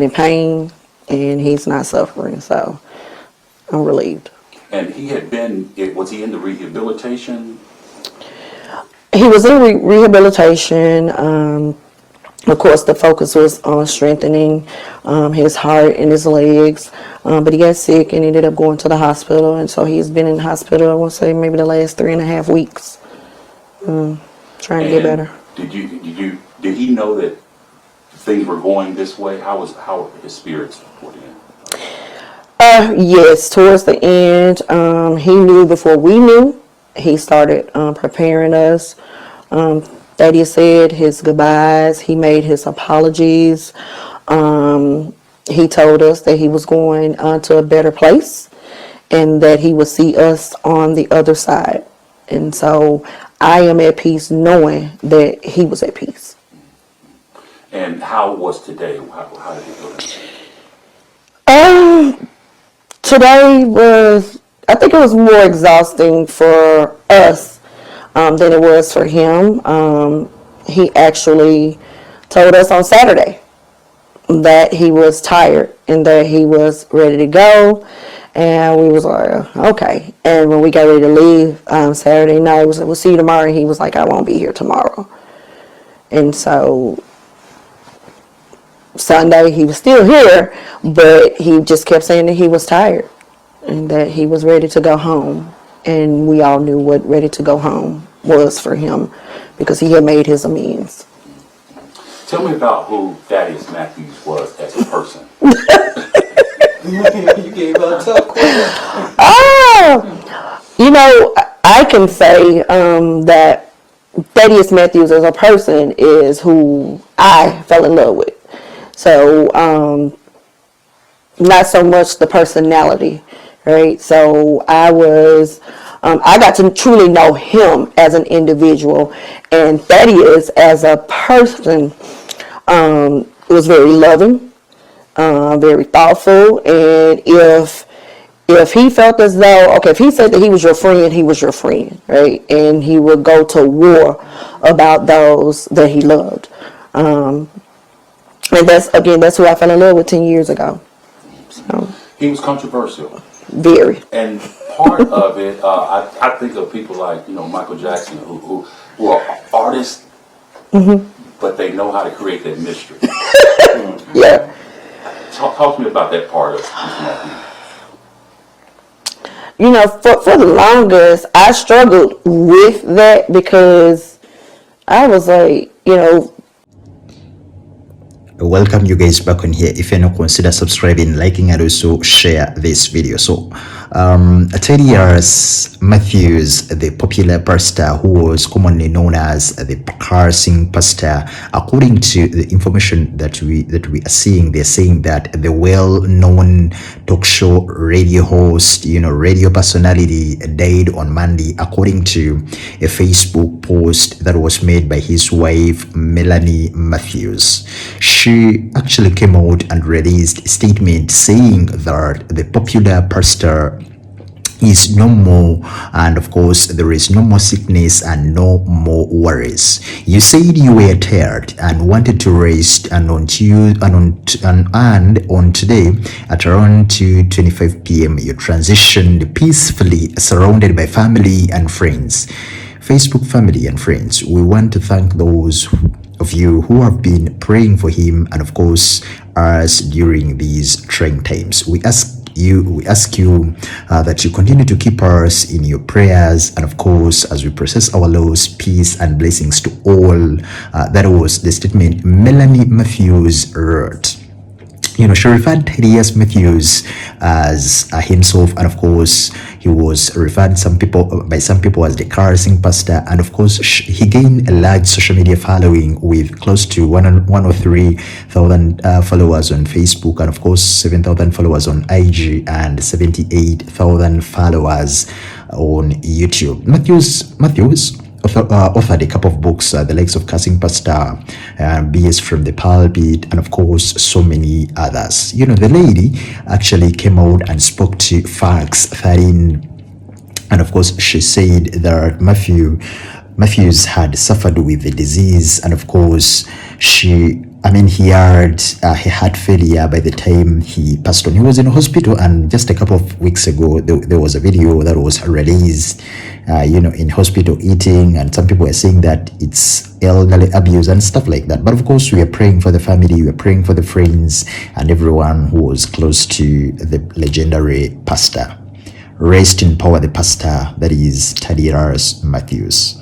in pain, and he's not suffering, so I'm relieved. And he had been, was he in the rehabilitation? He was in rehabilitation. Of course, the focus was on strengthening his heart and his legs, but he got sick and ended up going to the hospital, and so he's been in the hospital, I want to say maybe the last 3.5 weeks, trying to get better. Did he know that things were going this way? How were his spirits toward the end? Yes, towards the end, he knew before we knew. He started preparing us. Thaddeus said his goodbyes. He made his apologies. He told us that he was going to a better place and that he would see us on the other side. And so I am at peace knowing that he was at peace. And how was today? How did it go? Today was, I think it was more exhausting for us than it was for him. He actually told us on Saturday that he was tired and that he was ready to go. And we was like, okay. And when we got ready to leave Saturday night, we said, we'll see you tomorrow. And he was like, I won't be here tomorrow. And so Sunday he was still here, but he just kept saying that he was tired and that he was ready to go home. And we all knew what ready to go home was for him because he had made his amends. Tell me about who Thaddeus Matthews was as a person. You gave out a tough question. I can say that Thaddeus Matthews as a person is who I fell in love with. So, not so much the personality, right? So I got to truly know him as an individual, and Thaddeus as a person was very loving, very thoughtful, and if he felt as though, okay, if he said that he was your friend, right? And he would go to war about those that he loved. And that's who I fell in love with 10 years ago. So, he was controversial. Very. And part of it, I think of people like, Michael Jackson, who are artists, but they know how to create that mystery. Yeah. Talk to me about that part of Matthew. For the longest, I struggled with that because I was like, Welcome you guys back on here. If you're not, consider subscribing, liking, and also share this video. So Thaddeus Matthews, the popular pastor who was commonly known as the Cussing Pastor, according to the information that we are seeing, they're saying that the well-known talk show radio host, radio personality, died on Monday, according to a Facebook post that was made by his wife Melanie Matthews. She actually came out and released a statement saying that the popular pastor is no more, and of course there is no more sickness and no more worries. You said you were tired and wanted to rest, and on today at around 2:25 p.m. you transitioned peacefully, surrounded by family and friends. Facebook family and friends, we want to thank those of you who have been praying for him, and of course us during these trying times. We ask you that you continue to keep us in your prayers, and of course as we process our loss, peace and blessings to all. That was the statement Melanie Matthews wrote. She referred to Thaddeus Matthews as himself, and of course he was referred by some people as the Cussing Pastor, and of course he gained a large social media following with close to 103,000 followers on Facebook, and of course 7,000 followers on IG and 78,000 followers on YouTube. Matthews authored a couple of books, the likes of Cussing Pastor, BS from the Pulpit, and of course so many others. The lady actually came out and spoke to Fox 13, and of course she said that Matthew Matthews had suffered with the disease, and of course, he had heart failure by the time he passed on. He was in a hospital, and just a couple of weeks ago, there was a video that was released, in hospital eating, and some people are saying that it's elderly abuse and stuff like that. But of course, we are praying for the family, we are praying for the friends, and everyone who was close to the legendary pastor. Rest in power, the pastor, that is Thaddeus Matthews.